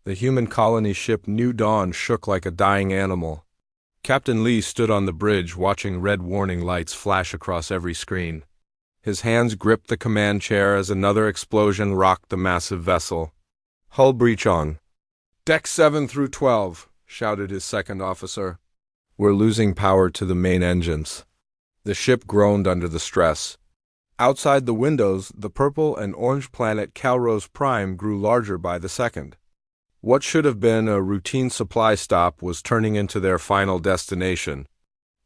The human colony ship New Dawn shook like a dying animal. Captain Lee stood on the bridge watching red warning lights flash across every screen. His hands gripped the command chair as another explosion rocked the massive vessel. "Hull breach on." "Deck 7 through 12, shouted his second officer. "We're losing power to the main engines." The ship groaned under the stress. Outside the windows, the purple and orange planet Calrose Prime grew larger by the second. What should have been a routine supply stop was turning into their final destination.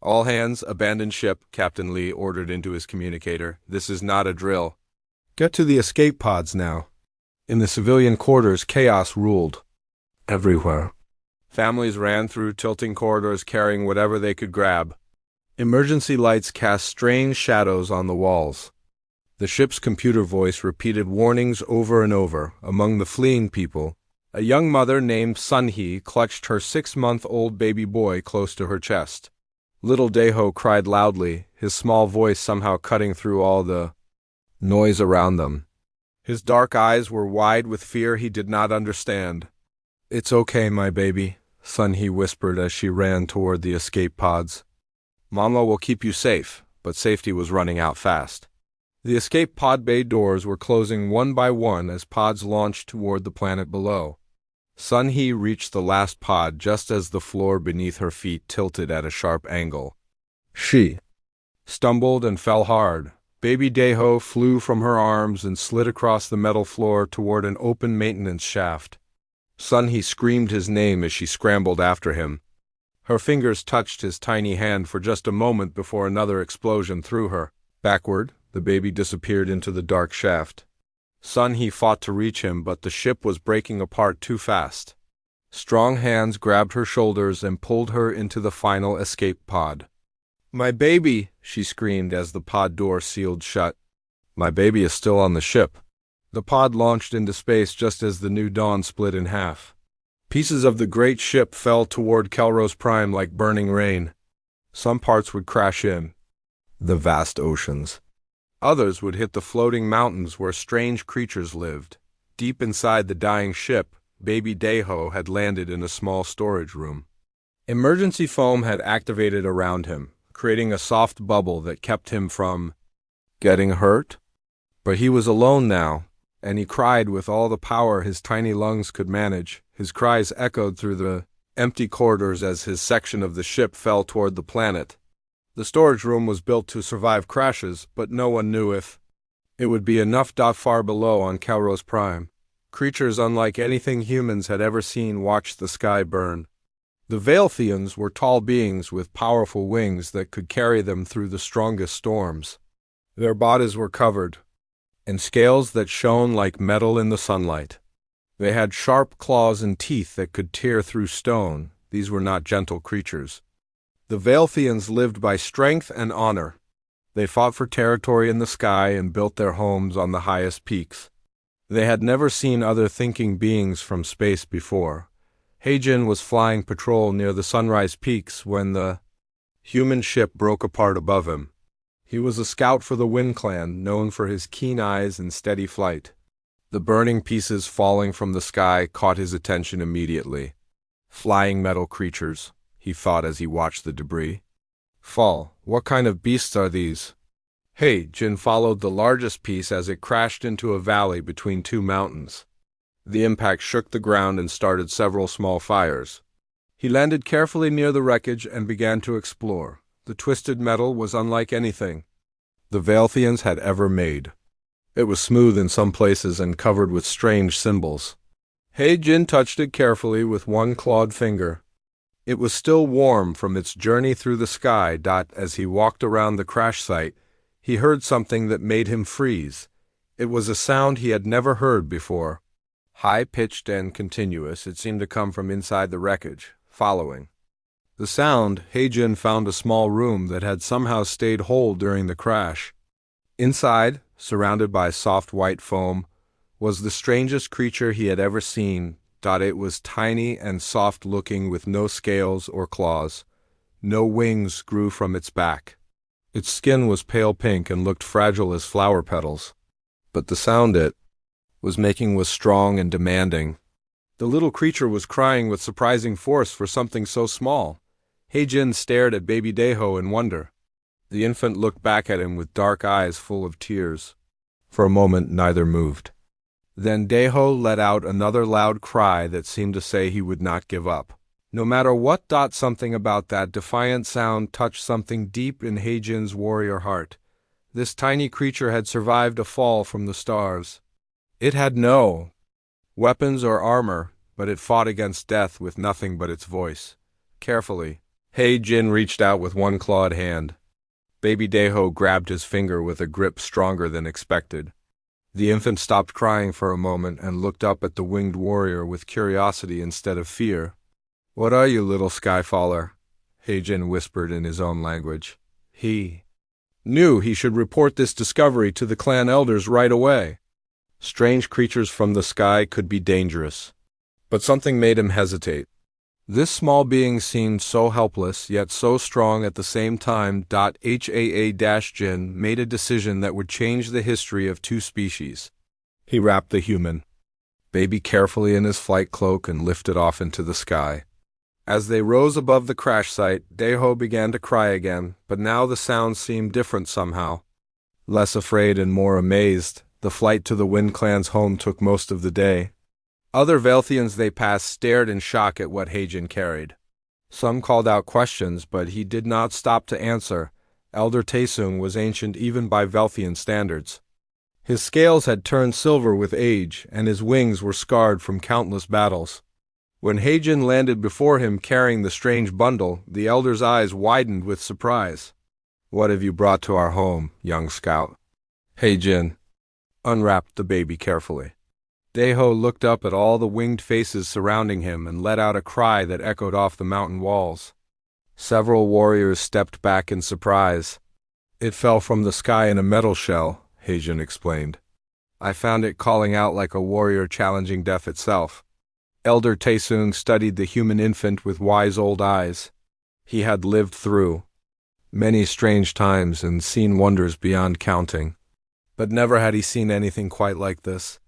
"All hands, abandon ship," Captain Lee ordered into his communicator. "This is not a drill. Get to the escape pods now." In the civilian quarters, chaos ruled. Everywhere. Families ran through tilting corridors carrying whatever they could grab. Emergency lights cast strange shadows on the walls. The ship's computer voice repeated warnings over and over. Among the fleeing people, a young mother named Sun-hee clutched her 6-month-old baby boy close to her chest. Little Daeho cried loudly, his small voice somehow cutting through all the noise around them. His dark eyes were wide with fear he did not understand. "It's okay, my baby," Sun-hee whispered as she ran toward the escape pods. "Mama will keep you safe," but safety was running out fast. The escape pod bay doors were closing one by one as pods launched toward the planet below. Sun-hee reached the last pod just as the floor beneath her feet tilted at a sharp angle. She stumbled and fell hard. Baby Daeho flew from her arms and slid across the metal floor toward an open maintenance shaft. Sun-hee screamed his name as she scrambled after him. Her fingers touched his tiny hand for just a moment before another explosion threw her. Backward, the baby disappeared into the dark shaft. Sun-hee fought to reach him, but the ship was breaking apart too fast. Strong hands grabbed her shoulders and pulled her into the final escape pod. "My baby!" she screamed as the pod door sealed shut. "My baby is still on the ship." The pod launched into space just as the New Dawn split in half. Pieces of the great ship fell toward Calrose Prime like burning rain. Some parts would crash in the vast oceans. Others would hit the floating mountains where strange creatures lived. Deep inside the dying ship, baby Daeho had landed in a small storage room. Emergency foam had activated around him, creating a soft bubble that kept him from getting hurt. But he was alone now, and he cried with all the power his tiny lungs could manage. His cries echoed through the empty corridors as his section of the ship fell toward the planet. The storage room was built to survive crashes, but no one knew if it would be enough. Far below on Calrose Prime, creatures unlike anything humans had ever seen watched the sky burn. The Veilthians were tall beings with powerful wings that could carry them through the strongest storms. Their bodies were covered in scales that shone like metal in the sunlight. They had sharp claws and teeth that could tear through stone. These were not gentle creatures. The Veilthians lived by strength and honor. They fought for territory in the sky and built their homes on the highest peaks. They had never seen other thinking beings from space before. Heijin was flying patrol near the Sunrise Peaks when the human ship broke apart above him. He was a scout for the Wind Clan, known for his keen eyes and steady flight. The burning pieces falling from the sky caught his attention immediately. Flying metal creatures, he thought as he watched the debris. Fall, what kind of beasts are these? Jin followed the largest piece as it crashed into a valley between two mountains. The impact shook the ground and started several small fires. He landed carefully near the wreckage and began to explore. The twisted metal was unlike anything the Veilthians had ever made. It was smooth in some places and covered with strange symbols. Jin touched it carefully with one clawed finger. It was still warm from its journey through the sky. As he walked around the crash site, he heard something that made him freeze. It was a sound he had never heard before. High-pitched and continuous, it seemed to come from inside the wreckage, following the sound. Heijin found a small room that had somehow stayed whole during the crash. Inside, surrounded by soft white foam, was the strangest creature he had ever seen. It was tiny and soft-looking with no scales or claws. No wings grew from its back. Its skin was pale pink and looked fragile as flower petals. But the sound it was making was strong and demanding. The little creature was crying with surprising force for something so small. Heijin stared at baby Daeho in wonder. The infant looked back at him with dark eyes full of tears. For a moment neither moved. Then Daeho let out another loud cry that seemed to say he would not give up. No matter what, something about that defiant sound touched something deep in Heijin's warrior heart. This tiny creature had survived a fall from the stars. It had no weapons or armor, but it fought against death with nothing but its voice. Carefully, Heijin reached out with one clawed hand. Baby Daeho grabbed his finger with a grip stronger than expected. The infant stopped crying for a moment and looked up at the winged warrior with curiosity instead of fear. "What are you, little skyfaller?" Heijin whispered in his own language. He knew he should report this discovery to the clan elders right away. Strange creatures from the sky could be dangerous. But something made him hesitate. This small being seemed so helpless, yet so strong at the same time. Jin made a decision that would change the history of two species. He wrapped the human baby carefully in his flight cloak and lifted off into the sky. As they rose above the crash site, Daeho began to cry again, but now the sound seemed different somehow. Less afraid and more amazed, the flight to the Wind Clan's home took most of the day. Other Velthians they passed stared in shock at what Heijin carried. Some called out questions, but he did not stop to answer. Elder Taesung was ancient even by Velthian standards. His scales had turned silver with age, and his wings were scarred from countless battles. When Heijin landed before him carrying the strange bundle, the elder's eyes widened with surprise. "What have you brought to our home, young scout?" Heijin unwrapped the baby carefully. Daeho looked up at all the winged faces surrounding him and let out a cry that echoed off the mountain walls. Several warriors stepped back in surprise. "It fell from the sky in a metal shell," Heijin explained. "I found it calling out like a warrior challenging death itself." Elder Taesung studied the human infant with wise old eyes. He had lived through many strange times and seen wonders beyond counting. But never had he seen anything quite like this.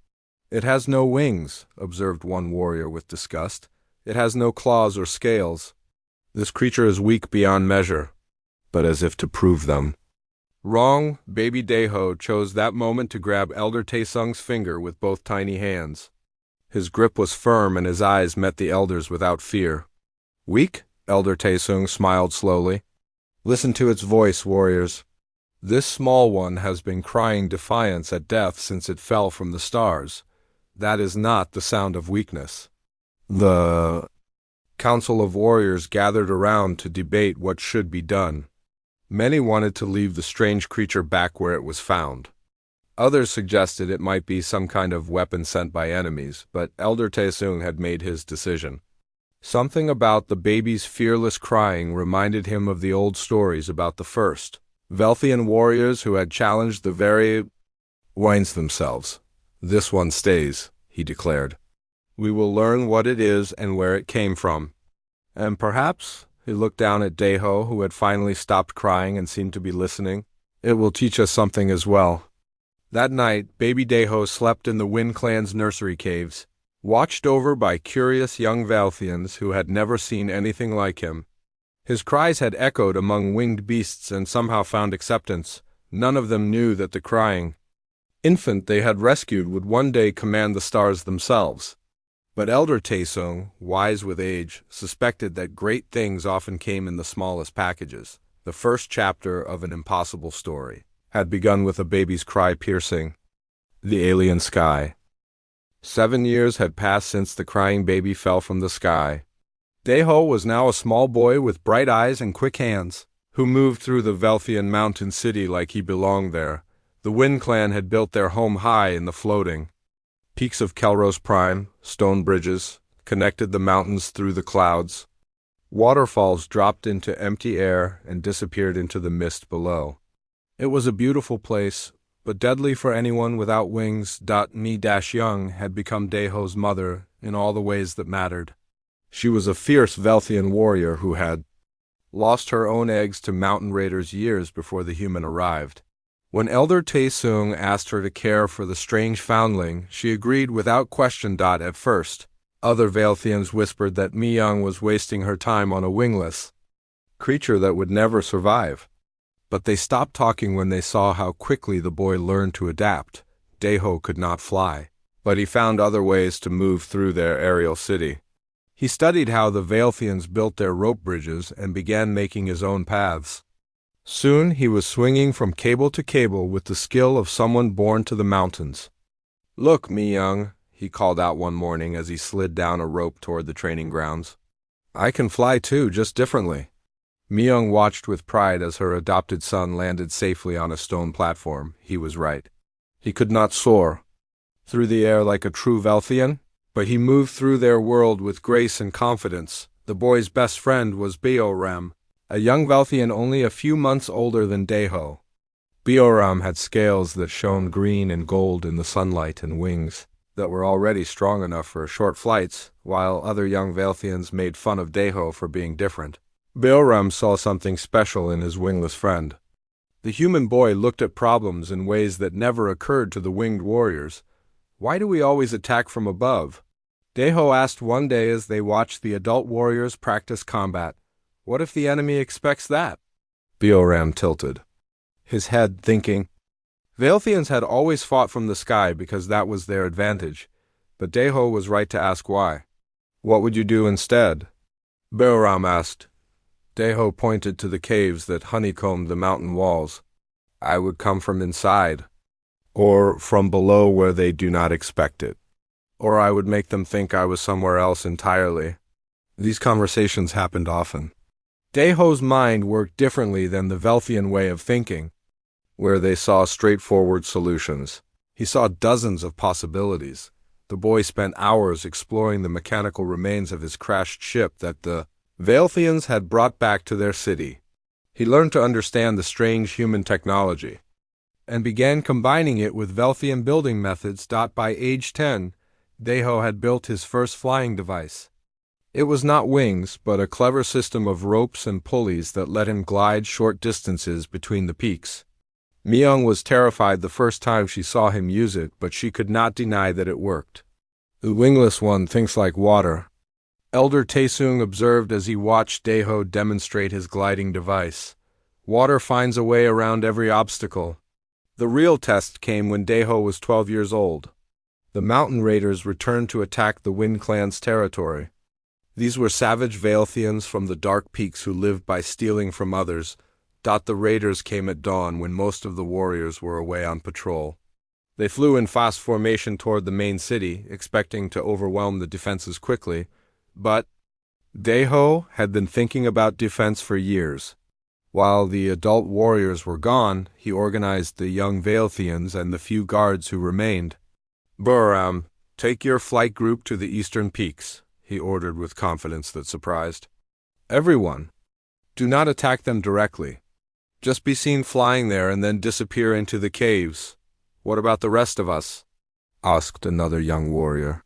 "It has no wings," observed one warrior with disgust. "It has no claws or scales. This creature is weak beyond measure." But as if to prove them wrong, baby Daeho chose that moment to grab Elder Taesung's finger with both tiny hands. His grip was firm and his eyes met the elder's without fear. "Weak?" Elder Taesung smiled slowly. "Listen to its voice, warriors. This small one has been crying defiance at death since it fell from the stars. That is not the sound of weakness." The council of warriors gathered around to debate what should be done. Many wanted to leave the strange creature back where it was found. Others suggested it might be some kind of weapon sent by enemies, but Elder Taesung had made his decision. Something about the baby's fearless crying reminded him of the old stories about the first Velthian warriors who had challenged the very winds themselves. "This one stays," he declared. "We will learn what it is and where it came from. And perhaps," he looked down at Daeho, who had finally stopped crying and seemed to be listening, "it will teach us something as well." That night, baby Daeho slept in the Wind Clan's nursery caves, watched over by curious young Velthians who had never seen anything like him. His cries had echoed among winged beasts and somehow found acceptance. None of them knew that the crying infant they had rescued would one day command the stars themselves. But Elder Taesung, wise with age, suspected that great things often came in the smallest packages. The first chapter of an impossible story had begun with a baby's cry piercing the alien sky. 7 years had passed since the crying baby fell from the sky. Daeho was now a small boy with bright eyes and quick hands, who moved through the Velthian mountain city like he belonged there. The Wind Clan had built their home high in the floating peaks of Kelros Prime. Stone bridges connected the mountains through the clouds. Waterfalls dropped into empty air and disappeared into the mist below. It was a beautiful place, but deadly for anyone without wings. Mi-Young had become Daeho's mother in all the ways that mattered. She was a fierce Velthian warrior who had lost her own eggs to mountain raiders years before the human arrived. When Elder Taesung asked her to care for the strange foundling, she agreed without question. At first, Other Veilthians whispered that Mi-young was wasting her time on a wingless creature that would never survive. But they stopped talking when they saw how quickly the boy learned to adapt. Daeho could not fly, but he found other ways to move through their aerial city. He studied how the Veilthians built their rope bridges and began making his own paths. Soon he was swinging from cable to cable with the skill of someone born to the mountains. "Look, Mi-young," he called out one morning as he slid down a rope toward the training grounds. "I can fly too, just differently." Mi-young watched with pride as her adopted son landed safely on a stone platform. He was right. He could not soar through the air like a true Veilthian, but he moved through their world with grace and confidence. The boy's best friend was Bioram, a young Veilthian only a few months older than Daeho. Bioram had scales that shone green and gold in the sunlight and wings that were already strong enough for short flights, while other young Veilthians made fun of Daeho for being different. Bioram saw something special in his wingless friend. The human boy looked at problems in ways that never occurred to the winged warriors. "Why do we always attack from above?" Daeho asked one day as they watched the adult warriors practice combat. "What if the enemy expects that?" Bioram tilted his head, thinking. Veilthians had always fought from the sky because that was their advantage, but Daeho was right to ask why. "What would you do instead?" Bioram asked. Daeho pointed to the caves that honeycombed the mountain walls. "I would come from inside, or from below where they do not expect it. Or I would make them think I was somewhere else entirely." These conversations happened often. Daeho's mind worked differently than the Veilthian way of thinking, where they saw straightforward solutions. He saw dozens of possibilities. The boy spent hours exploring the mechanical remains of his crashed ship that the Veilthians had brought back to their city. He learned to understand the strange human technology, and began combining it with Veilthian building methods. By age 10, Daeho had built his first flying device. It was not wings, but a clever system of ropes and pulleys that let him glide short distances between the peaks. Mi-young was terrified the first time she saw him use it, but she could not deny that it worked. "The wingless one thinks like water," Elder Taesung observed as he watched Daeho demonstrate his gliding device. "Water finds a way around every obstacle." The real test came when Daeho was 12 years old. The mountain raiders returned to attack the Wind Clan's territory. These were savage Veilthians from the dark peaks who lived by stealing from others. The raiders came at dawn when most of the warriors were away on patrol. They flew in fast formation toward the main city, expecting to overwhelm the defenses quickly. But Daeho had been thinking about defense for years. While the adult warriors were gone, he organized the young Veilthians and the few guards who remained. "Bioram, take your flight group to the eastern peaks," he ordered with confidence that surprised. "Everyone. Do not attack them directly. Just be seen flying there and then disappear into the caves." "What about the rest of us?" asked another young warrior.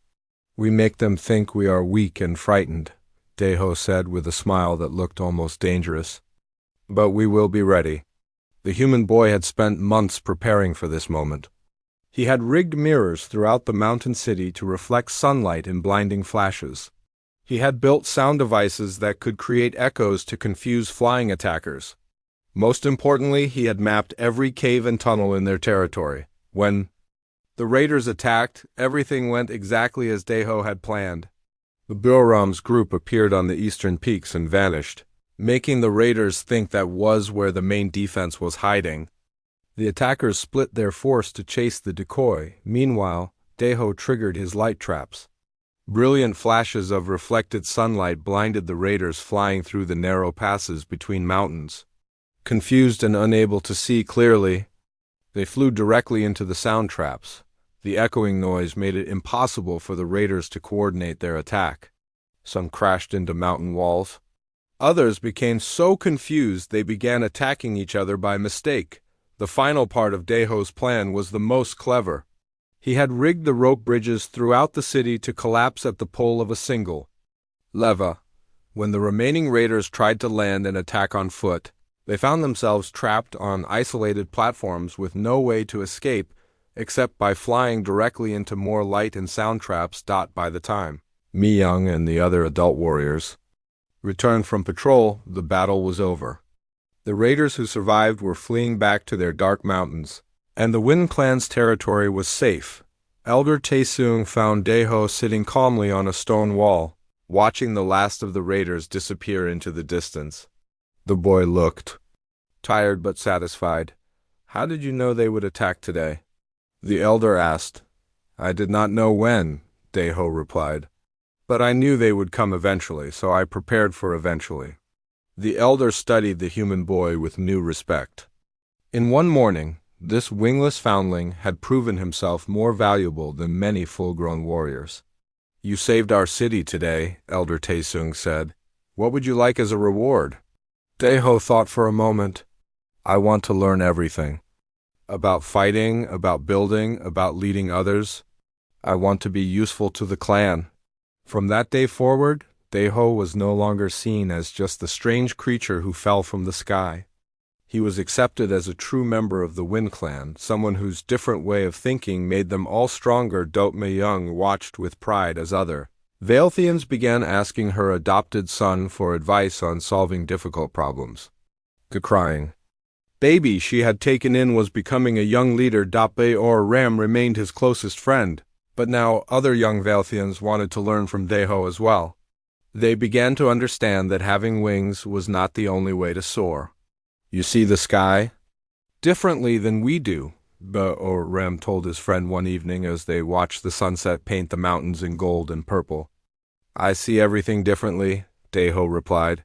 "We make them think we are weak and frightened," Daeho said with a smile that looked almost dangerous. "But we will be ready." The human boy had spent months preparing for this moment. He had rigged mirrors throughout the mountain city to reflect sunlight in blinding flashes. He had built sound devices that could create echoes to confuse flying attackers. Most importantly, he had mapped every cave and tunnel in their territory. When the raiders attacked, everything went exactly as Daeho had planned. The Bioram's group appeared on the eastern peaks and vanished, making the raiders think that was where the main defense was hiding. The attackers split their force to chase the decoy. Meanwhile, Daeho triggered his light traps. Brilliant flashes of reflected sunlight blinded the raiders flying through the narrow passes between mountains. Confused and unable to see clearly, they flew directly into the sound traps. The echoing noise made it impossible for the raiders to coordinate their attack. Some crashed into mountain walls. Others became so confused they began attacking each other by mistake. The final part of Daeho's plan was the most clever. He had rigged the rope bridges throughout the city to collapse at the pull of a single lever. When the remaining raiders tried to land and attack on foot, they found themselves trapped on isolated platforms with no way to escape except by flying directly into more light and sound traps. By the time Mi Young and the other adult warriors returned from patrol. The battle was over. The raiders who survived were fleeing back to their dark mountains, and the Wind Clan's territory was safe. Elder Taesung found Daeho sitting calmly on a stone wall, watching the last of the raiders disappear into the distance. The boy looked tired but satisfied. "How did you know they would attack today?" the elder asked. "I did not know when," Daeho replied. "But I knew they would come eventually, so I prepared for eventually." The elder studied the human boy with new respect. In one morning, this wingless foundling had proven himself more valuable than many full-grown warriors. "You saved our city today," Elder Taesung said. "What would you like as a reward?" Daeho thought for a moment. "I want to learn everything. About fighting, about building, about leading others. I want to be useful to the clan." From that day forward, Daeho was no longer seen as just the strange creature who fell from the sky. He was accepted as a true member of the Wind Clan, someone whose different way of thinking made them all stronger. Mi Young watched with pride as other Vaelthians began asking her adopted son for advice on solving difficult problems. Crying baby she had taken in was becoming a young leader. Or Ram remained his closest friend, but now other young Vaelthians wanted to learn from Daeho as well. They began to understand that having wings was not the only way to soar. "You see the sky differently than we do," or Ram told his friend one evening as they watched the sunset paint the mountains in gold and purple. "I see everything differently," Daeho replied.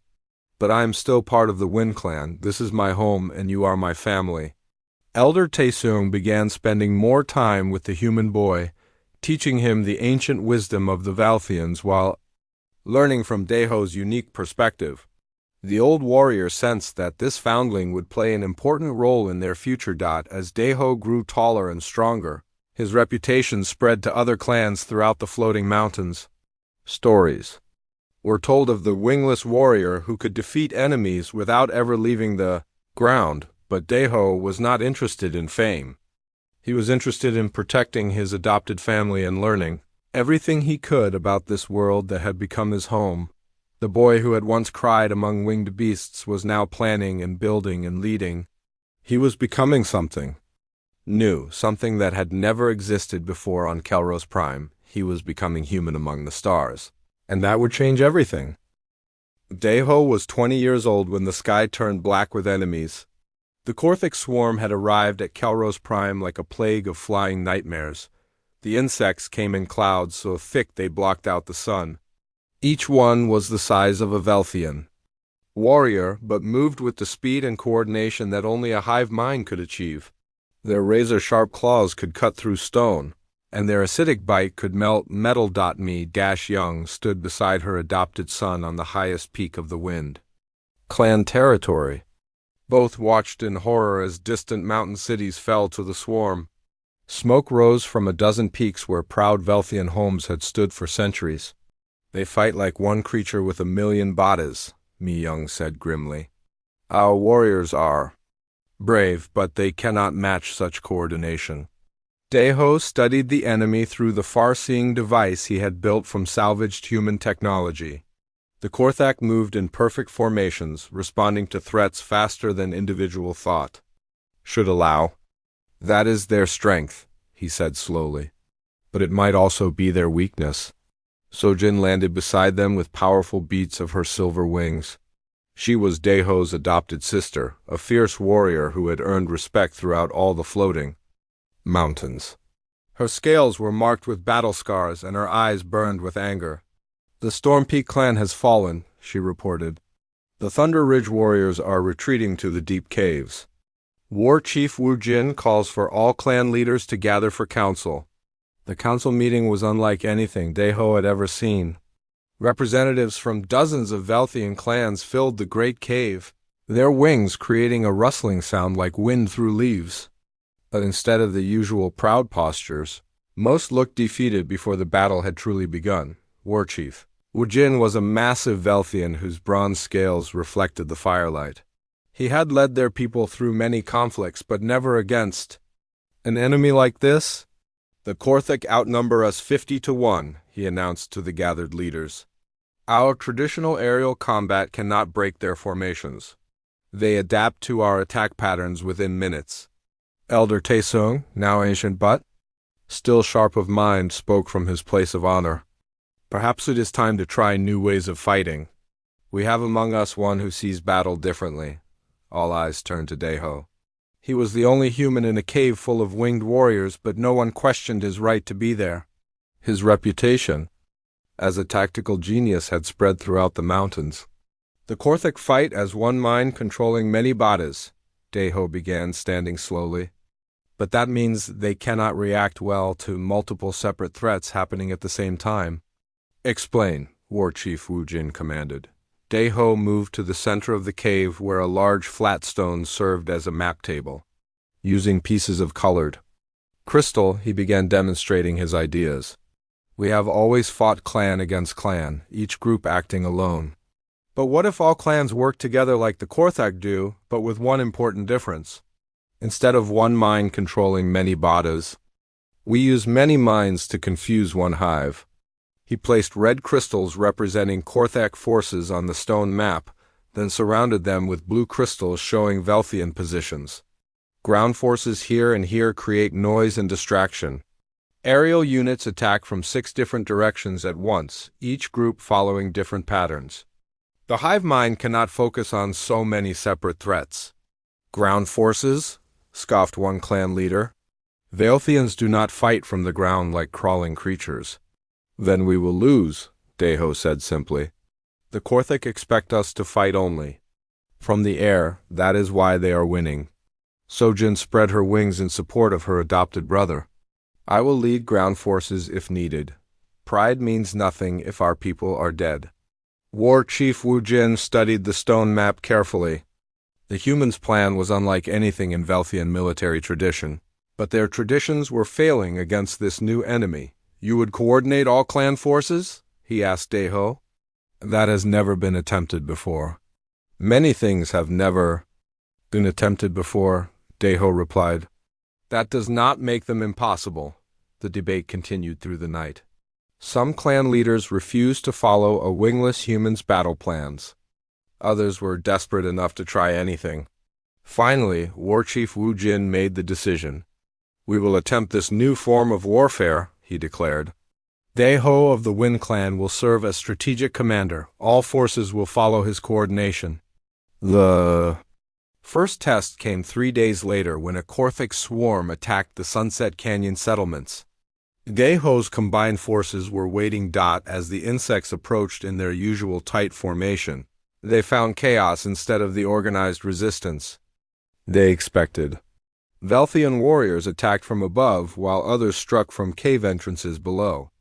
"But I am still part of the Wind Clan. This is my home, and you are my family." Elder Taesung began spending more time with the human boy, teaching him the ancient wisdom of the Vaelthians while learning from Daeho's unique perspective. The old warrior sensed that this foundling would play an important role in their future. As Daeho grew taller and stronger, his reputation spread to other clans throughout the floating mountains. Stories were told of the wingless warrior who could defeat enemies without ever leaving the ground, but Daeho was not interested in fame. He was interested in protecting his adopted family and learning everything he could about this world that had become his home. The boy who had once cried among winged beasts was now planning and building and leading. He was becoming something new, something that had never existed before on Kelros Prime. He was becoming human among the stars, and that would change everything. Daeho was 20 years old when the sky turned black with enemies. The Korthic swarm had arrived at Kelros Prime like a plague of flying nightmares. The insects came in clouds so thick they blocked out the sun. Each one was the size of a Vaelthian warrior, but moved with the speed and coordination that only a hive mind could achieve. Their razor-sharp claws could cut through stone, and their acidic bite could melt metal. Mi Young stood beside her adopted son on the highest peak of the Wind Clan territory. Both watched in horror as distant mountain cities fell to the swarm. Smoke rose from a dozen peaks where proud Vaelthian homes had stood for centuries. "They fight like one creature with 1,000,000 bodies," Mi Young said grimly. "Our warriors are brave, but they cannot match such coordination." Daeho studied the enemy through the far-seeing device he had built from salvaged human technology. The Korthak moved in perfect formations, responding to threats faster than individual thought should allow. "That is their strength," he said slowly. "But it might also be their weakness." Sojin landed beside them with powerful beats of her silver wings. She was Daeho's adopted sister, a fierce warrior who had earned respect throughout all the floating mountains. Her scales were marked with battle scars and her eyes burned with anger. "The Storm Peak clan has fallen," she reported. "The Thunder Ridge warriors are retreating to the deep caves. War Chief Wu Jin calls for all clan leaders to gather for council." The council meeting was unlike anything Daeho had ever seen. Representatives from dozens of Vaelthian clans filled the great cave, their wings creating a rustling sound like wind through leaves. But instead of the usual proud postures, most looked defeated before the battle had truly begun. War Chief Wu Jin was a massive Vaelthian whose bronze scales reflected the firelight. He had led their people through many conflicts, but never against an enemy like this. The Korthik outnumber us 50-1, he announced to the gathered leaders. Our traditional aerial combat cannot break their formations. They adapt to our attack patterns within minutes. Elder Taesung, now ancient but still sharp of mind, spoke from his place of honor. Perhaps it is time to try new ways of fighting. We have among us one who sees battle differently. All eyes turned to Daeho. He was the only human in a cave full of winged warriors, but no one questioned his right to be there. His reputation as a tactical genius had spread throughout the mountains. The Korthik fight as one mind controlling many bodies, Daeho began, standing slowly. But that means they cannot react well to multiple separate threats happening at the same time. Explain, War Chief Wu Jin commanded. Daeho moved to the center of the cave where a large flat stone served as a map table. Using pieces of colored crystal, he began demonstrating his ideas. We have always fought clan against clan, each group acting alone. But what if all clans work together like the Korthak do, but with one important difference? Instead of one mind controlling many bodies, we use many minds to confuse one hive. He placed red crystals representing Korthak forces on the stone map, then surrounded them with blue crystals showing Velthian positions. Ground forces here and here create noise and distraction. Aerial units attack from 6 different directions at once, each group following different patterns. The hive mind cannot focus on so many separate threats. Ground forces? Scoffed one clan leader. Velthians do not fight from the ground like crawling creatures. Then we will lose, Daeho said simply. The Korthik expect us to fight only from the air. That is why they are winning. Sojin spread her wings in support of her adopted brother. I will lead ground forces if needed. Pride means nothing if our people are dead. War Chief Wu Jin studied the stone map carefully. The humans' plan was unlike anything in Velthian military tradition, but their traditions were failing against this new enemy. You would coordinate all clan forces? He asked Daeho. That has never been attempted before. Many things have never been attempted before, Daeho replied. That does not make them impossible. The debate continued through the night. Some clan leaders refused to follow a wingless human's battle plans. Others were desperate enough to try anything. Finally, War Chief Wu Jin made the decision. We will attempt this new form of warfare, he declared. Daeho of the Wind Clan will serve as strategic commander. All forces will follow his coordination. The first test came 3 days later when a Korthik swarm attacked the Sunset Canyon settlements. Daeho's combined forces were waiting as the insects approached in their usual tight formation. They found chaos instead of the organized resistance they expected. Velthian warriors attacked from above, while others struck from cave entrances below.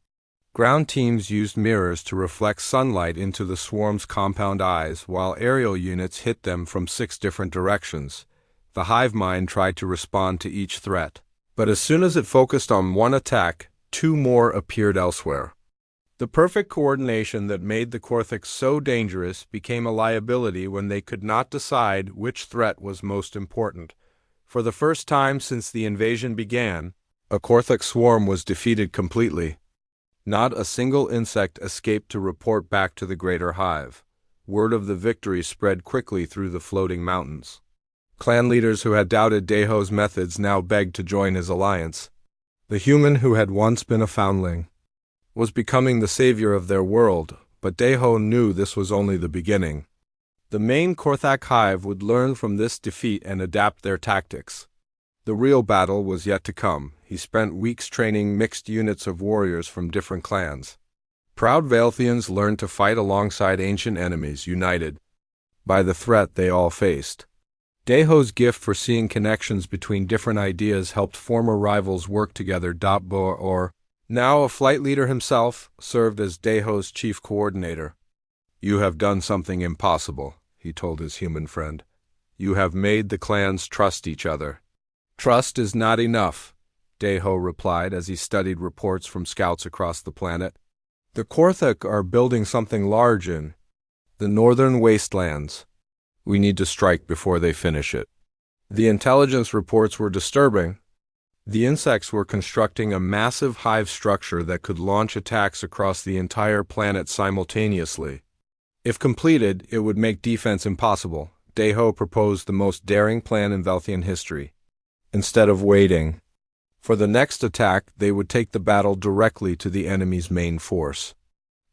Ground teams used mirrors to reflect sunlight into the swarm's compound eyes, while aerial units hit them from 6 different directions. The hive mind tried to respond to each threat, but as soon as it focused on one attack, 2 more appeared elsewhere. The perfect coordination that made the Korthik so dangerous became a liability when they could not decide which threat was most important. For the first time since the invasion began, a Korthik swarm was defeated completely. Not a single insect escaped to report back to the greater hive. Word of the victory spread quickly through the floating mountains. Clan leaders who had doubted Daeho's methods now begged to join his alliance. The human who had once been a foundling was becoming the savior of their world, but Daeho knew this was only the beginning. The main Korthak hive would learn from this defeat and adapt their tactics. The real battle was yet to come. He spent weeks training mixed units of warriors from different clans. Proud Velthians learned to fight alongside ancient enemies, united by the threat they all faced. Daeho's gift for seeing connections between different ideas helped former rivals work together. Or now a flight leader himself, served as Daeho's chief coordinator. You have done something impossible, he told his human friend. You have made the clans trust each other. Trust is not enough, Daeho replied as he studied reports from scouts across the planet. The Korthik are building something large in the northern wastelands. We need to strike before they finish it. The intelligence reports were disturbing. The insects were constructing a massive hive structure that could launch attacks across the entire planet simultaneously. If completed, it would make defense impossible. Deho proposed the most daring plan in Velthian history. Instead of waiting for the next attack, they would take the battle directly to the enemy's main force.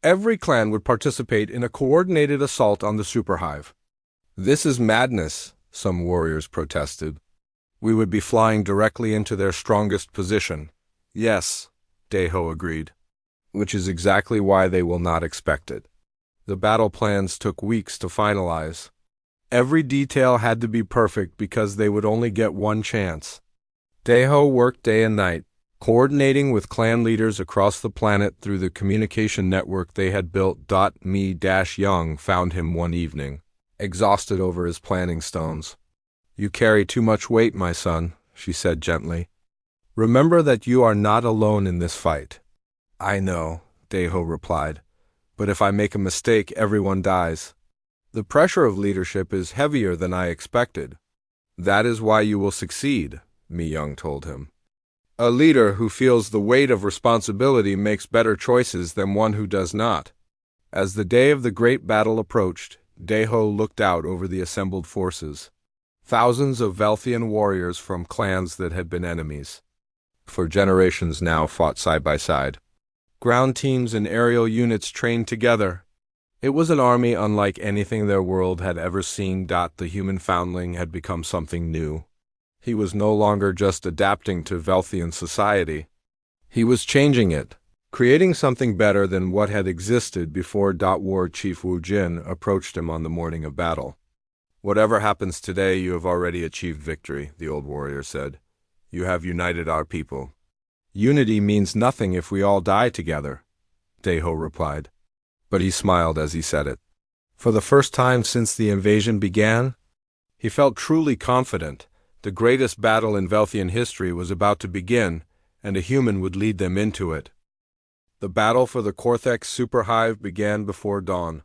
Every clan would participate in a coordinated assault on the superhive. "This is madness," some warriors protested. "We would be flying directly into their strongest position." "Yes," Deho agreed, "which is exactly why they will not expect it." The battle plans took weeks to finalize. Every detail had to be perfect because they would only get one chance. Deho worked day and night, coordinating with clan leaders across the planet through the communication network they had built. Mi-Young found him one evening, exhausted over his planning stones. "You carry too much weight, my son," she said gently. "Remember that you are not alone in this fight." "I know," Deho replied, "but if I make a mistake, everyone dies. The pressure of leadership is heavier than I expected." "That is why you will succeed," Mi-Young told him. "A leader who feels the weight of responsibility makes better choices than one who does not." As the day of the great battle approached, Deho looked out over the assembled forces. Thousands of Velthian warriors from clans that had been enemies for generations now fought side by side. Ground teams and aerial units trained together. It was an army unlike anything their world had ever seen. The human foundling had become something new. He was no longer just adapting to Velthian society. He was changing it, creating something better than what had existed before. War Chief Wu Jin approached him on the morning of battle. "Whatever happens today, you have already achieved victory," the old warrior said. "You have united our people." "Unity means nothing if we all die together," Deho replied. But he smiled as he said it. For the first time since the invasion began, he felt truly confident. The greatest battle in Velthian history was about to begin, and a human would lead them into it. The battle for the Korthek superhive began before dawn.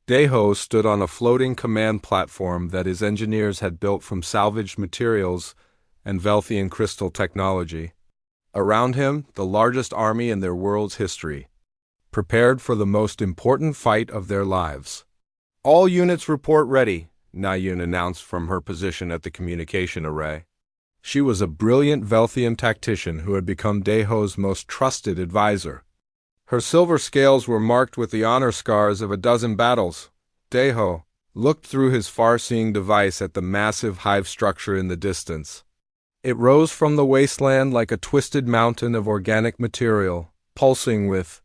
Deho stood on a floating command platform that his engineers had built from salvaged materials and Velthian crystal technology. Around him, the largest army in their world's history, prepared for the most important fight of their lives. "All units report ready," Nayun announced from her position at the communication array. She was a brilliant Velthian tactician who had become Deho's most trusted advisor. Her silver scales were marked with the honor scars of a dozen battles. Deho looked through his far-seeing device at the massive hive structure in the distance. It rose from the wasteland like a twisted mountain of organic material, pulsing with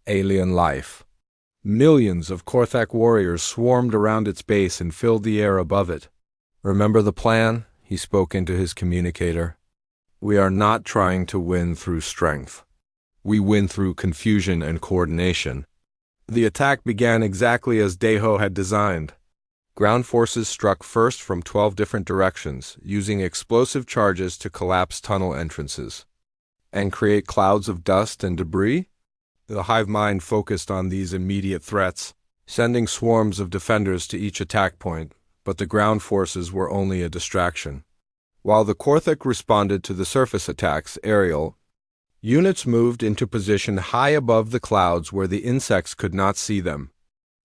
alien life. Millions of Korthak warriors swarmed around its base and filled the air above it. "Remember the plan?" he spoke into his communicator. "We are not trying to win through strength. We win through confusion and coordination." The attack began exactly as Deho had designed. Ground forces struck first from 12 different directions, using explosive charges to collapse tunnel entrances and create clouds of dust and debris. The hive mind focused on these immediate threats, sending swarms of defenders to each attack point, but the ground forces were only a distraction. While the Korthak responded to the surface attacks, aerial units moved into position high above the clouds where the insects could not see them.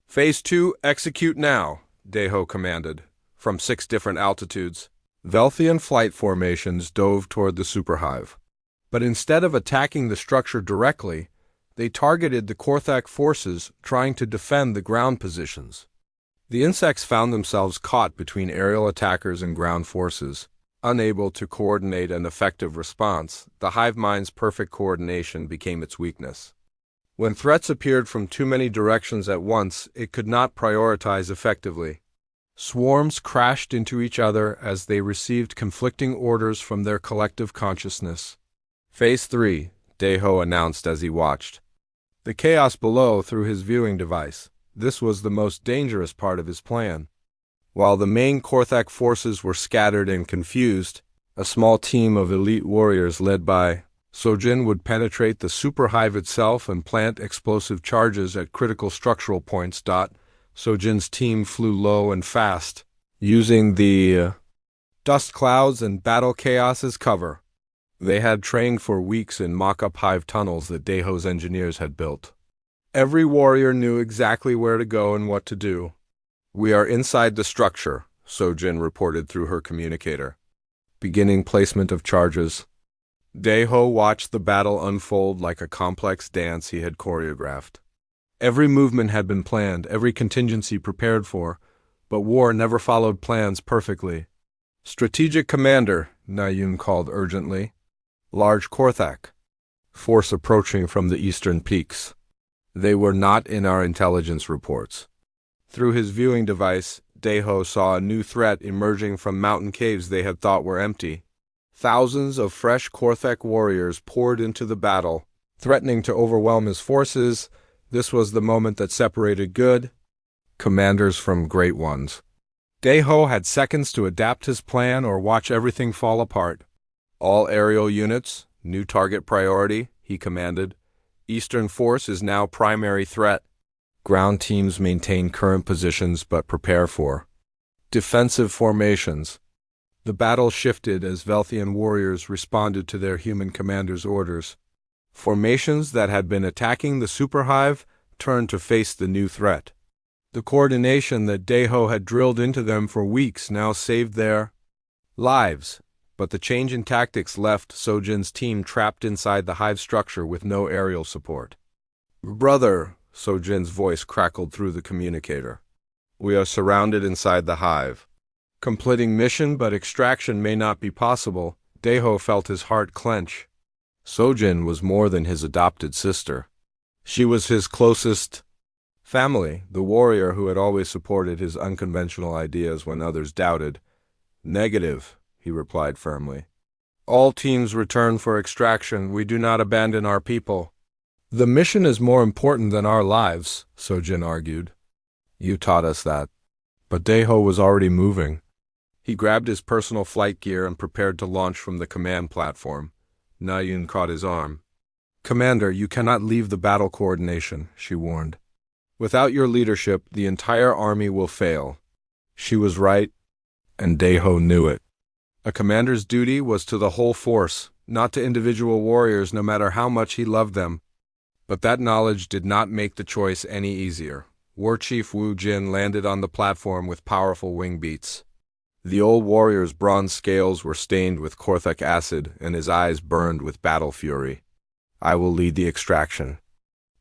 "Phase 2, execute now," Deho commanded, from 6 different altitudes. Velthian flight formations dove toward the superhive. But instead of attacking the structure directly, they targeted the Korthak forces trying to defend the ground positions. The insects found themselves caught between aerial attackers and ground forces, unable to coordinate an effective response. The hive mind's perfect coordination became its weakness. When threats appeared from too many directions at once, it could not prioritize effectively. Swarms crashed into each other as they received conflicting orders from their collective consciousness. "Phase 3, Deho announced as he watched the chaos below through his viewing device. This was the most dangerous part of his plan. While the main Korthak forces were scattered and confused, a small team of elite warriors led by Sojin would penetrate the superhive itself and plant explosive charges at critical structural points. Sojin's team flew low and fast, using the dust clouds and battle chaos as cover. They had trained for weeks in mock-up hive tunnels that Daeho's engineers had built. Every warrior knew exactly where to go and what to do. "We are inside the structure," Sojin reported through her communicator. Beginning placement of charges. Daeho watched the battle unfold like a complex dance he had choreographed. Every movement had been planned, every contingency prepared for, but war never followed plans perfectly. "Strategic Commander," Nayun called urgently. "Large Korthak. Force approaching from the eastern peaks." They were not in our intelligence reports. Through his viewing device, Daeho saw a new threat emerging from mountain caves they had thought were empty. Thousands of fresh Korthak warriors poured into the battle, threatening to overwhelm his forces. This was the moment that separated good commanders from great ones. Daeho had seconds to adapt his plan or watch everything fall apart. "All aerial units, new target priority," he commanded. "Eastern force is now primary threat. Ground teams maintain current positions but prepare for defensive formations." The battle shifted as Velthian warriors responded to their human commander's orders. Formations that had been attacking the superhive turned to face the new threat. The coordination that Daeho had drilled into them for weeks now saved their lives, but the change in tactics left Sojin's team trapped inside the hive structure with no aerial support. "Brother," Sojin's voice crackled through the communicator. "We are surrounded inside the hive. Completing mission but extraction may not be possible." Daeho felt his heart clench. Sojin was more than his adopted sister. She was his closest family, the warrior who had always supported his unconventional ideas when others doubted. "Negative," he replied firmly. "All teams return for extraction. We do not abandon our people." "The mission is more important than our lives," Sojin argued. "You taught us that." But Daeho was already moving. He grabbed his personal flight gear and prepared to launch from the command platform. Nayun caught his arm. "Commander, you cannot leave the battle coordination," she warned. "Without your leadership, the entire army will fail." She was right, and Daeho knew it. A commander's duty was to the whole force, not to individual warriors, no matter how much he loved them. But that knowledge did not make the choice any easier. War Chief Wu Jin landed on the platform with powerful wing beats. The old warrior's bronze scales were stained with Korthak acid, and his eyes burned with battle fury. "I will lead the extraction,"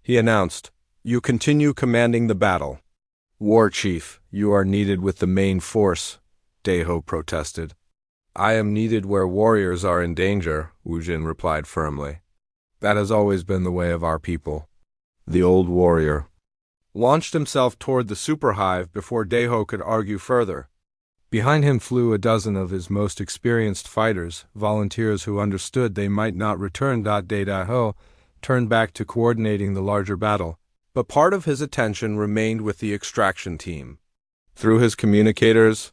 he announced. "You continue commanding the battle." "War Chief, you are needed with the main force," Daeho protested. "I am needed where warriors are in danger," Wu Jin replied firmly. "That has always been the way of our people." The old warrior launched himself toward the superhive before Daeho could argue further. Behind him flew a dozen of his most experienced fighters, volunteers who understood they might not return. Daeho turned back to coordinating the larger battle, but part of his attention remained with the extraction team. Through his communicators,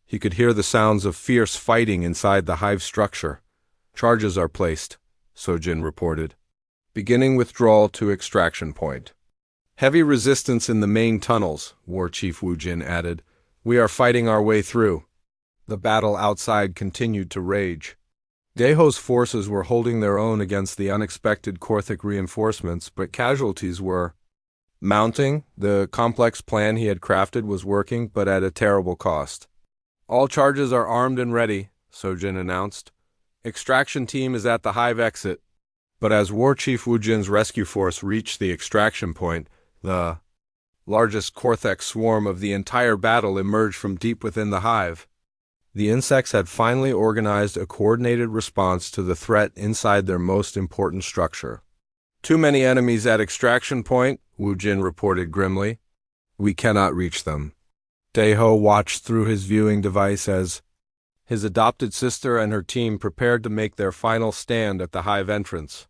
he could hear the sounds of fierce fighting inside the hive structure. "Charges are placed," Sojin reported. "Beginning withdrawal to extraction point." "Heavy resistance in the main tunnels," War Chief Wu Jin added. "We are fighting our way through." The battle outside continued to rage. Daeho's forces were holding their own against the unexpected Korthak reinforcements, but casualties were mounting. The complex plan he had crafted was working, but at a terrible cost. "All charges are armed and ready," Sojin announced. "Extraction team is at the hive exit." But as War Chief Wu Jin's rescue force reached the extraction point, the largest Korthak swarm of the entire battle emerged from deep within the hive. The insects had finally organized a coordinated response to the threat inside their most important structure. "Too many enemies at extraction point," Wu Jin reported grimly. "We cannot reach them." Daeho watched through his viewing device as his adopted sister and her team prepared to make their final stand at the hive entrance.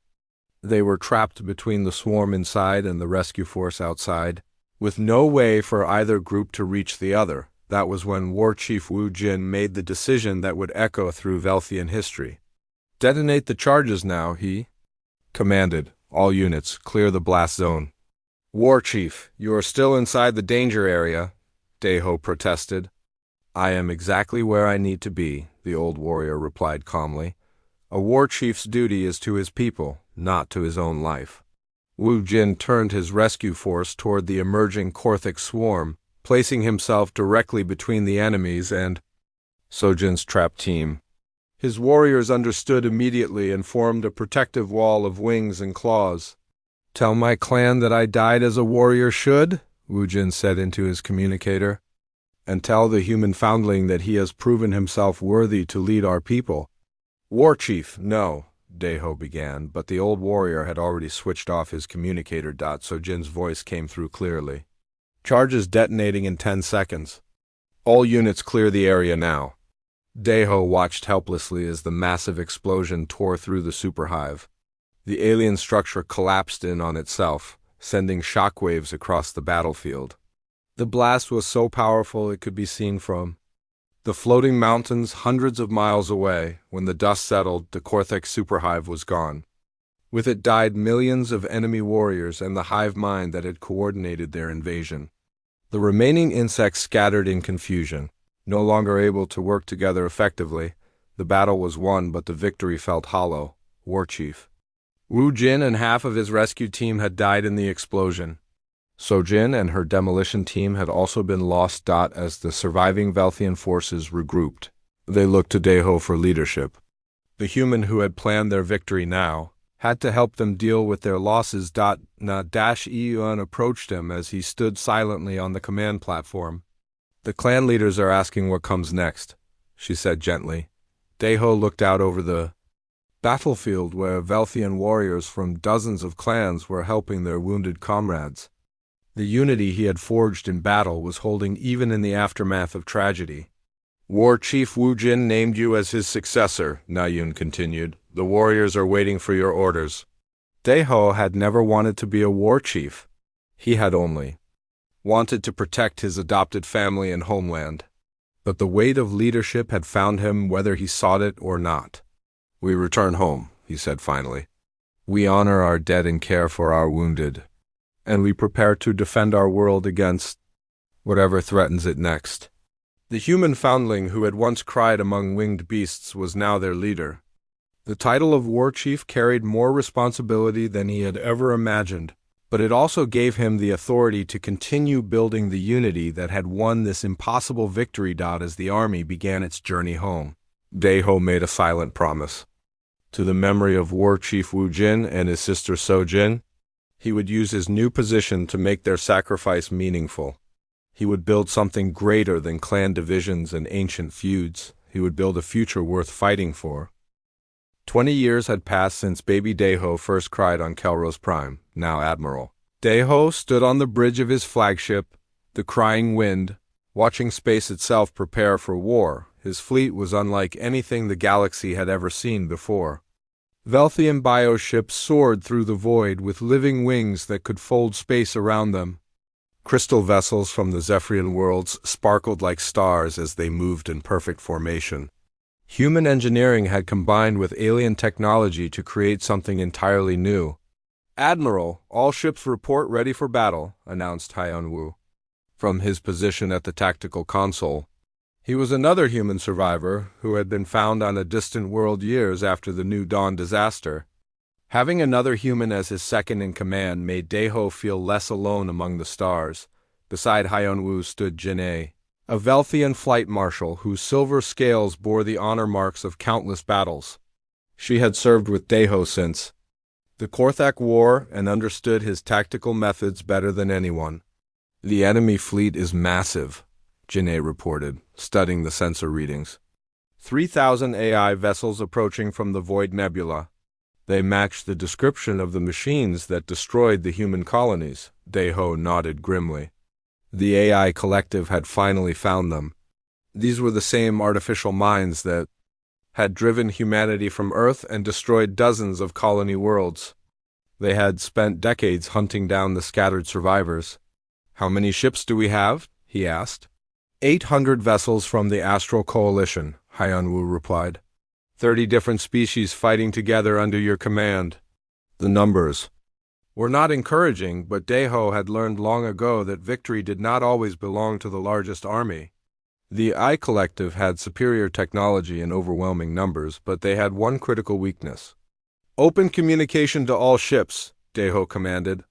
They were trapped between the swarm inside and the rescue force outside, with no way for either group to reach the other. That was when War Chief Wu Jin made the decision that would echo through Velthian history. "Detonate the charges now," he commanded. "All units, clear the blast zone." "War Chief, you are still inside the danger area," Daeho protested. "I am exactly where I need to be," the old warrior replied calmly. A war chief's duty is to his people, not to his own life. Wu Jin turned his rescue force toward the emerging Korthik swarm, placing himself directly between the enemies and Sojin's trap team. His warriors understood immediately and formed a protective wall of wings and claws. "Tell my clan that I died as a warrior should," Wu Jin said into his communicator, "and tell the human foundling that he has proven himself worthy to lead our people." "War chief, no," Daeho began, but the old warrior had already switched off his communicator. So Jin's voice came through clearly. "Charges detonating in 10 seconds. All units clear the area now." Daeho watched helplessly as the massive explosion tore through the superhive. The alien structure collapsed in on itself, sending shockwaves across the battlefield. The blast was so powerful it could be seen from the floating mountains hundreds of miles away. When the dust settled, the Korthik superhive was gone. With it died millions of enemy warriors and the hive mind that had coordinated their invasion. The remaining insects scattered in confusion, no longer able to work together effectively. The battle was won, but the victory felt hollow. War chief Wu Jin and half of his rescue team had died in the explosion. Sojin and her demolition team had also been lost. As the surviving Velthian forces regrouped, they looked to Daeho for leadership. The human who had planned their victory now had to help them deal with their losses. Na-Eun approached him as he stood silently on the command platform. "The clan leaders are asking what comes next," she said gently. Daeho looked out over the battlefield where Velthian warriors from dozens of clans were helping their wounded comrades. The unity he had forged in battle was holding even in the aftermath of tragedy. "War Chief Wu Jin named you as his successor," Na-Eun continued. "The warriors are waiting for your orders." Daeho had never wanted to be a war chief. He had only wanted to protect his adopted family and homeland. But the weight of leadership had found him whether he sought it or not. "We return home," he said finally. "We honor our dead and care for our wounded. And we prepare to defend our world against whatever threatens it next." The human foundling who had once cried among winged beasts was now their leader. The title of war chief carried more responsibility than he had ever imagined, but it also gave him the authority to continue building the unity that had won this impossible victory. As the army began its journey home, Daeho made a silent promise. To the memory of War Chief Wu Jin and his sister Sojin, he would use his new position to make their sacrifice meaningful. He would build something greater than clan divisions and ancient feuds. He would build a future worth fighting for. 20 years had passed since baby Daeho first cried on Kelros Prime, now Admiral. Daeho stood on the bridge of his flagship, the Crying Wind, watching space itself prepare for war. His fleet was unlike anything the galaxy had ever seen before. Velthian bioships soared through the void with living wings that could fold space around them. Crystal vessels from the Zephyrian worlds sparkled like stars as they moved in perfect formation. Human engineering had combined with alien technology to create something entirely new. "Admiral, all ships report ready for battle," announced Hyun-woo from his position at the tactical console. He was another human survivor who had been found on a distant world years after the New Dawn disaster. Having another human as his second in command made Daeho feel less alone among the stars. Beside Hyun-woo stood Jin-ae, a Velthian flight marshal whose silver scales bore the honor marks of countless battles. She had served with Daeho since the Korthak War and understood his tactical methods better than anyone. "The enemy fleet is massive," Jin-ae reported, studying the sensor readings. 3,000 AI vessels approaching from the Void Nebula. They matched the description of the machines that destroyed the human colonies. Daeho nodded grimly. The AI collective had finally found them. These were the same artificial minds that had driven humanity from Earth and destroyed dozens of colony worlds. They had spent decades hunting down the scattered survivors. "How many ships do we have?" he asked. 800 vessels from the Astral Coalition, Hyun-woo replied. 30 different species fighting together under your command. The numbers were not encouraging, but Daeho had learned long ago that victory did not always belong to the largest army. The I Collective had superior technology in overwhelming numbers, but they had one critical weakness. "Open communication to all ships," Deho commanded.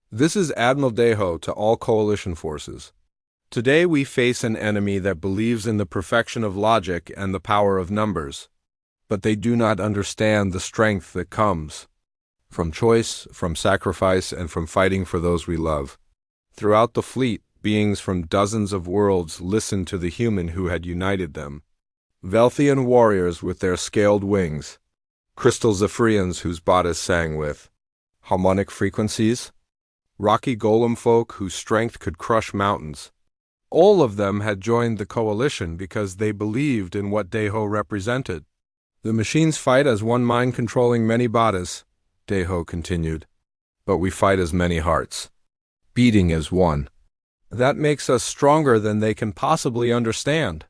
"This is Admiral Deho to all coalition forces. Today we face an enemy that believes in the perfection of logic and the power of numbers, but they do not understand the strength that comes from choice, from sacrifice, and from fighting for those we love." Throughout the fleet, beings from dozens of worlds listened to the human who had united them. Velthian warriors with their scaled wings, crystal Zephyrians whose bodies sang with harmonic frequencies, rocky golem folk whose strength could crush mountains. All of them had joined the coalition because they believed in what Deho represented. "The machines fight as one mind controlling many bodies," Deho continued, "but we fight as many hearts, beating as one. That makes us stronger than they can possibly understand."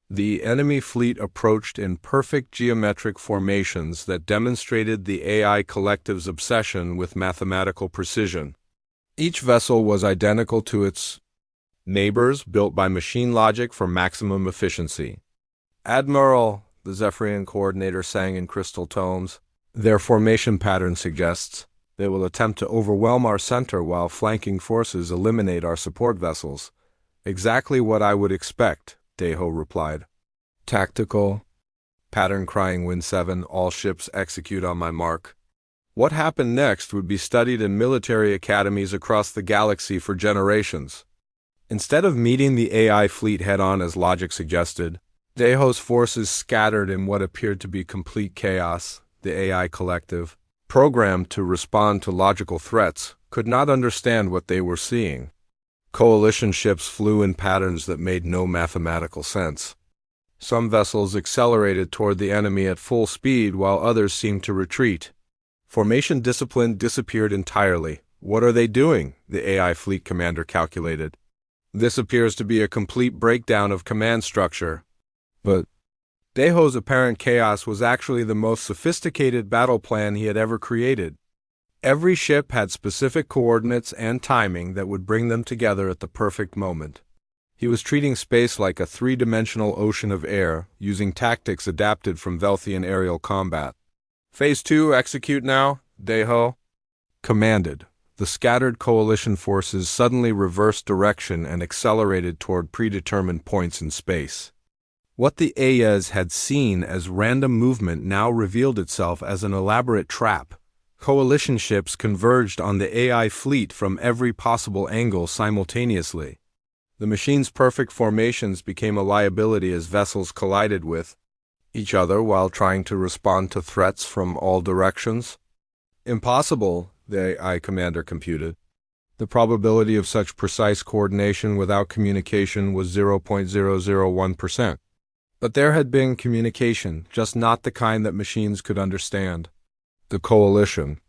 The enemy fleet approached in perfect geometric formations that demonstrated the AI Collective's obsession with mathematical precision. Each vessel was identical to its neighbors, built by machine logic for maximum efficiency. "Admiral," the Zephyrian coordinator sang in crystal tones, "their formation pattern suggests they will attempt to overwhelm our center while flanking forces eliminate our support vessels." "Exactly what I would expect," Deho replied. "Tactical pattern crying Wind 7, all ships execute on my mark." What happened next would be studied in military academies across the galaxy for generations. Instead of meeting the AI fleet head-on as logic suggested, Deho's forces scattered in what appeared to be complete chaos. The AI Collective, programmed to respond to logical threats, could not understand what they were seeing. Coalition ships flew in patterns that made no mathematical sense. Some vessels accelerated toward the enemy at full speed while others seemed to retreat. Formation discipline disappeared entirely. "What are they doing?" the AI fleet commander calculated. "This appears to be a complete breakdown of command structure." But Deho's apparent chaos was actually the most sophisticated battle plan he had ever created. Every ship had specific coordinates and timing that would bring them together at the perfect moment. He was treating space like a three-dimensional ocean of air, using tactics adapted from Velthian aerial combat. "Phase 2, execute now," Deho commanded. The scattered coalition forces suddenly reversed direction and accelerated toward predetermined points in space. What the Ayes had seen as random movement now revealed itself as an elaborate trap. Coalition ships converged on the AI fleet from every possible angle simultaneously. The machine's perfect formations became a liability as vessels collided with each other while trying to respond to threats from all directions. "Impossible," the AI commander computed. The probability of such precise coordination without communication was 0.001%. But there had been communication, just not the kind that machines could understand. The coalition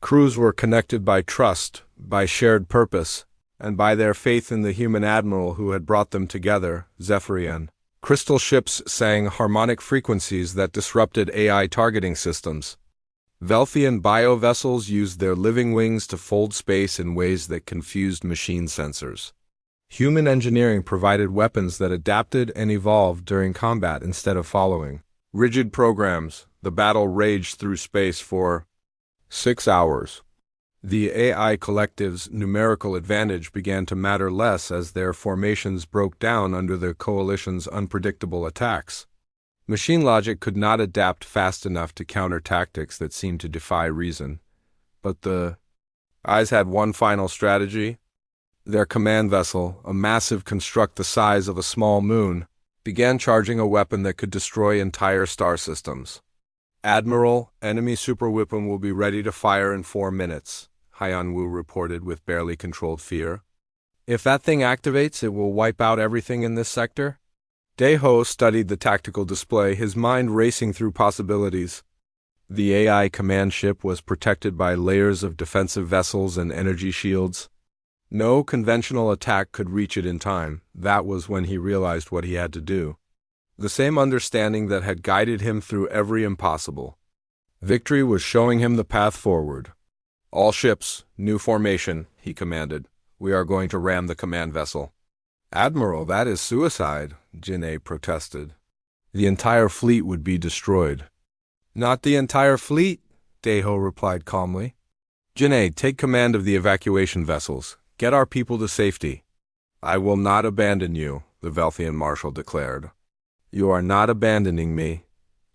crews were connected by trust, by shared purpose, and by their faith in the human admiral who had brought them together, Zephyrian. Crystal ships sang harmonic frequencies that disrupted AI targeting systems. Velthian biovessels used their living wings to fold space in ways that confused machine sensors. Human engineering provided weapons that adapted and evolved during combat instead of following rigid programs. The battle raged through space for 6 hours. The AI Collective's numerical advantage began to matter less as their formations broke down under the coalition's unpredictable attacks. Machine logic could not adapt fast enough to counter tactics that seemed to defy reason. But the Eyes had one final strategy. Their command vessel, a massive construct the size of a small moon, began charging a weapon that could destroy entire star systems. "Admiral, enemy superweapon will be ready to fire in 4 minutes, Hyan-Wu reported with barely controlled fear. "If that thing activates, it will wipe out everything in this sector?" Deho studied the tactical display, his mind racing through possibilities. The AI command ship was protected by layers of defensive vessels and energy shields. No conventional attack could reach it in time. That was when he realized what he had to do. The same understanding that had guided him through every impossible. Victory was showing him the path forward. "All ships, new formation," he commanded. "We are going to ram the command vessel." Admiral, that is suicide, Jin'ei protested. The entire fleet would be destroyed. Not the entire fleet, Daiho replied calmly. Jin'ei, take command of the evacuation vessels. Get our people to safety. I will not abandon you, the Velthian marshal declared. You are not abandoning me,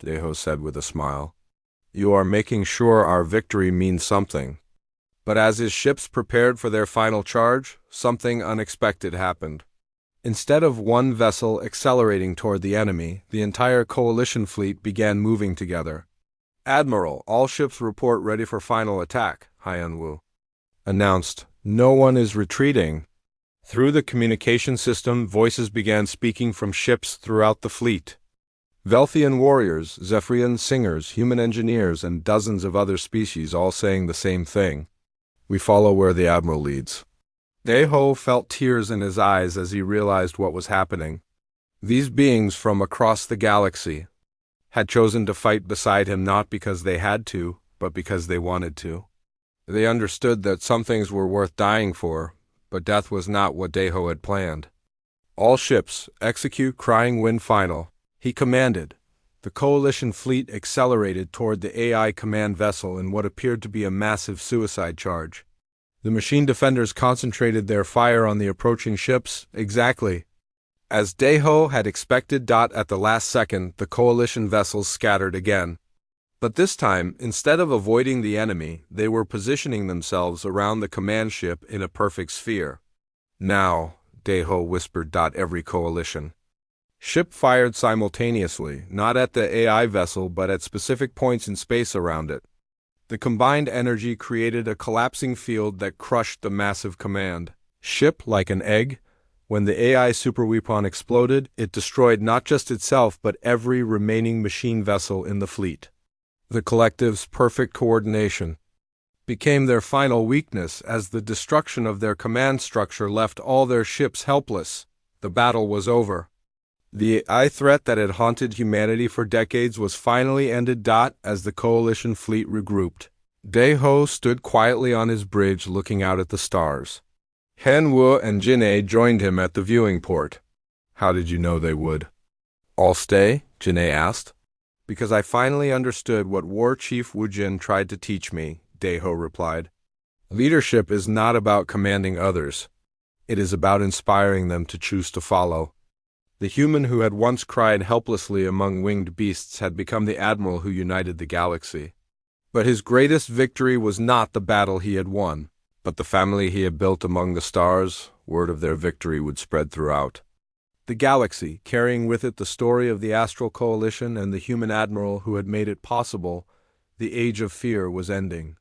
Daiho said with a smile. You are making sure our victory means something. But as his ships prepared for their final charge, something unexpected happened. Instead of one vessel accelerating toward the enemy, the entire coalition fleet began moving together. Admiral, all ships report ready for final attack, Haiyan announced. No one is retreating. Through the communication system, voices began speaking from ships throughout the fleet. Velthian warriors, Zephyrian singers, human engineers, and dozens of other species all saying the same thing. We follow where the Admiral leads. Daiho felt tears in his eyes as he realized what was happening. These beings from across the galaxy had chosen to fight beside him not because they had to, but because they wanted to. They understood that some things were worth dying for, but death was not what Daiho had planned. All ships, execute Crying Wind final, he commanded. The coalition fleet accelerated toward the AI command vessel in what appeared to be a massive suicide charge. The machine defenders concentrated their fire on the approaching ships, exactly as Daiho had expected. At the last second, the coalition vessels scattered again. But this time, instead of avoiding the enemy, they were positioning themselves around the command ship in a perfect sphere. Now, Daiho whispered. Every coalition ship fired simultaneously, not at the AI vessel but at specific points in space around it. The combined energy created a collapsing field that crushed the massive command ship like an egg. When the AI superweapon exploded, it destroyed not just itself but every remaining machine vessel in the fleet. The collective's perfect coordination became their final weakness as the destruction of their command structure left all their ships helpless. The battle was over. The AI threat that had haunted humanity for decades was finally ended. As the coalition fleet regrouped, Daiho stood quietly on his bridge looking out at the stars. Henwu and Jin'ei joined him at the viewing port. How did you know they would all stay? Jin'ei asked. Because I finally understood what War Chief Wujin tried to teach me, Daiho replied. Leadership is not about commanding others. It is about inspiring them to choose to follow. The human who had once cried helplessly among winged beasts had become the admiral who united the galaxy. But his greatest victory was not the battle he had won, but the family he had built among the stars. Word of their victory would spread throughout the galaxy, carrying with it the story of the Astral Coalition and the human admiral who had made it possible. The age of fear was ending.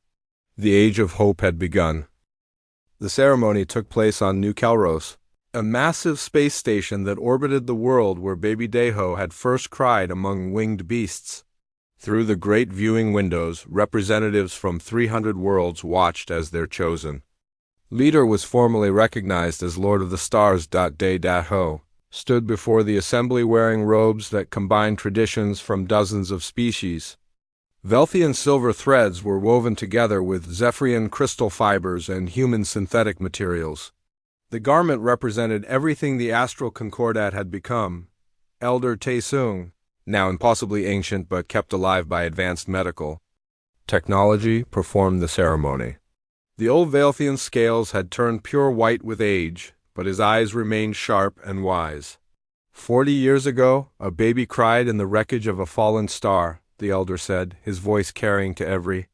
The age of hope had begun. The ceremony took place on New Calros, a massive space station that orbited the world where baby Daiho had first cried among winged beasts. Through the great viewing windows, representatives from 300 worlds watched as their chosen leader was formally recognized as Lord of the Stars. Daiho stood before the assembly wearing robes that combined traditions from dozens of species. Velthian silver threads were woven together with Zephyrian crystal fibers and human synthetic materials. The garment represented everything the Astral Concordat had become. Elder Taesung, now impossibly ancient but kept alive by advanced medical technology, performed the ceremony. The old Velthian scales had turned pure white with age, but his eyes remained sharp and wise. 40 years ago, a baby cried in the wreckage of a fallen star, the elder said, his voice carrying to every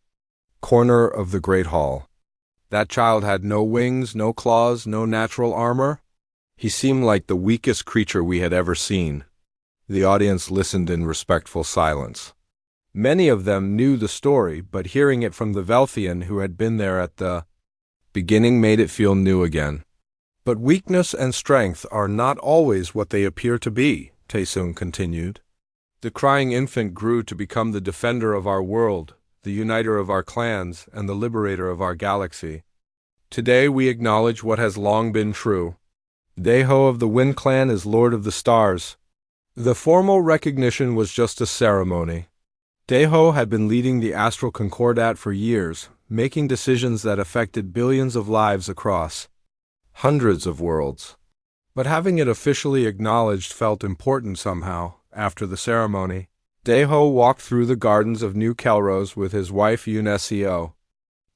corner of the great hall. That child had no wings, no claws, no natural armor. He seemed like the weakest creature we had ever seen. The audience listened in respectful silence. Many of them knew the story, but hearing it from the Velthian who had been there at the beginning made it feel new again. But weakness and strength are not always what they appear to be, Taesung continued. The crying infant grew to become the defender of our world, the uniter of our clans, and the liberator of our galaxy. Today we acknowledge what has long been true. Daiho of the Wind Clan is Lord of the Stars. The formal recognition was just a ceremony. Daiho had been leading the Astral Concordat for years, making decisions that affected billions of lives across hundreds of worlds. but having it officially acknowledged felt important somehow. After the ceremony, Deho walked through the gardens of New Kelros with his wife Unesio.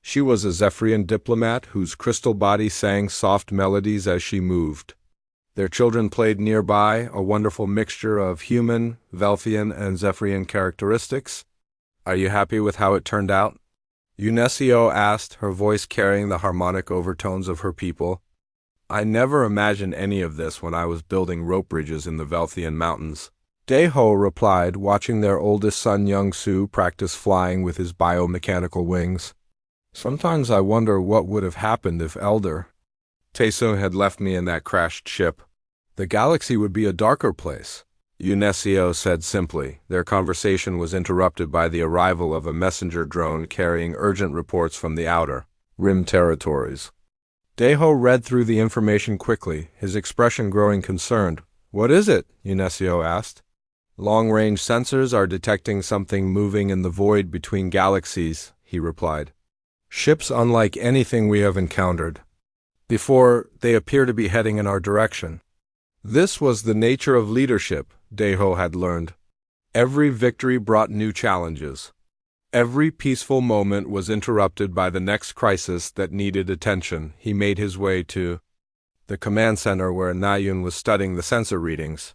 She was a Zephyrian diplomat whose crystal body sang soft melodies as she moved. Their children played nearby, a wonderful mixture of human, Velthian, and Zephyrian characteristics. "Are you happy with how it turned out?" Unesio asked, her voice carrying the harmonic overtones of her people. "I never imagined any of this when I was building rope bridges in the Velthian mountains," Deho replied, watching their oldest son Young-Soo practice flying with his biomechanical wings. "Sometimes I wonder what would have happened if Elder Taesung had left me in that crashed ship. The galaxy would be a darker place," Unesio said simply. Their conversation was interrupted by the arrival of a messenger drone carrying urgent reports from the outer rim territories. Deho read through the information quickly, his expression growing concerned. "What is it?" Unesio asked. "Long-range sensors are detecting something moving in the void between galaxies," he replied. "Ships unlike anything we have encountered before. They appear to be heading in our direction." This was the nature of leadership, Deho had learned. Every victory brought new challenges. Every peaceful moment was interrupted by the next crisis that needed attention. He made his way to the command center where Nayun was studying the sensor readings.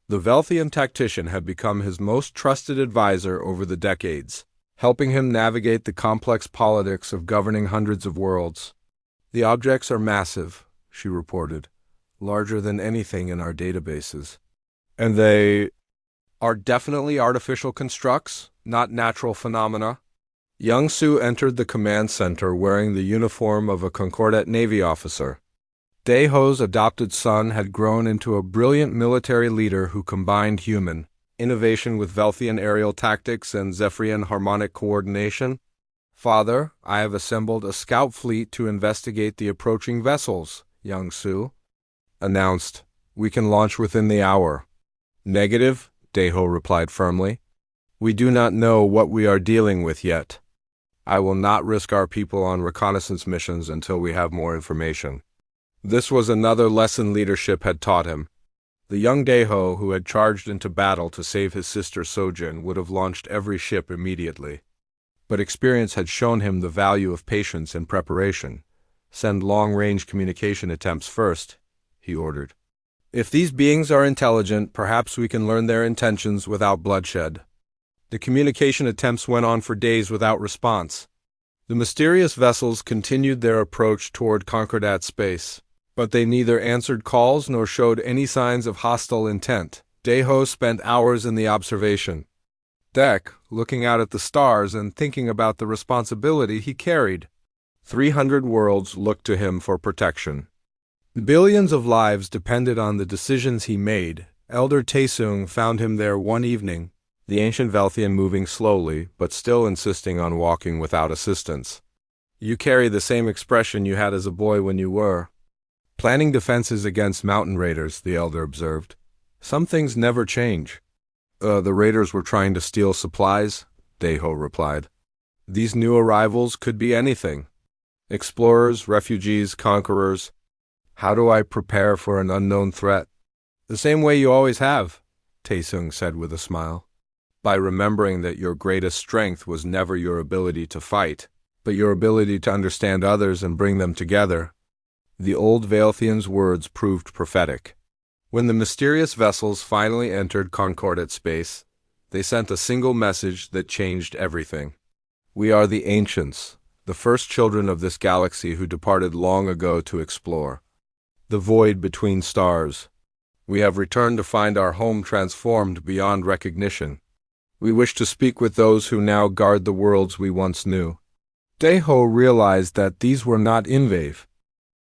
The Velthian tactician had become his most trusted advisor over the decades, helping him navigate the complex politics of governing hundreds of worlds. "The objects are massive," she reported, "larger than anything in our databases. And they are definitely artificial constructs, not natural phenomena." Young-Soo entered the command center wearing the uniform of a Concordat Navy officer. Deho's adopted son had grown into a brilliant military leader who combined human innovation with Velthian aerial tactics and Zephyrian harmonic coordination. "Father, I have assembled a scout fleet to investigate the approaching vessels," Young-Soo announced. "We can launch within the hour." "Negative," Deho replied firmly. "We do not know what we are dealing with yet. I will not risk our people on reconnaissance missions until we have more information." This was another lesson leadership had taught him. The young Deho, who had charged into battle to save his sister Sojin, would have launched every ship immediately. But experience had shown him the value of patience and preparation. "Send long-range communication attempts first," he ordered. "If these beings are intelligent, perhaps we can learn their intentions without bloodshed." The communication attempts went on for days without response. The mysterious vessels continued their approach toward Concordat space, but they neither answered calls nor showed any signs of hostile intent. Deho spent hours in the observation deck, looking out at the stars and thinking about the responsibility he carried. 300 worlds looked to him for protection. Billions of lives depended on the decisions he made. Elder Taesung found him there one evening, the ancient Velthian moving slowly, but still insisting on walking without assistance. "You carry the same expression you had as a boy when you were planning defenses against mountain raiders," the elder observed. "Some things never change." The raiders were trying to steal supplies," Deho replied. "These new arrivals could be anything. Explorers, refugees, conquerors. How do I prepare for an unknown threat?" "The same way you always have," Taesung said with a smile. "By remembering that your greatest strength was never your ability to fight, but your ability to understand others and bring them together." The old Velthian's words proved prophetic. When the mysterious vessels finally entered Concordat space, they sent a single message that changed everything. "We are the ancients, the first children of this galaxy who departed long ago to explore the void between stars. We have returned to find our home transformed beyond recognition. We wish to speak with those who now guard the worlds we once knew." Deho realized that these were not invasive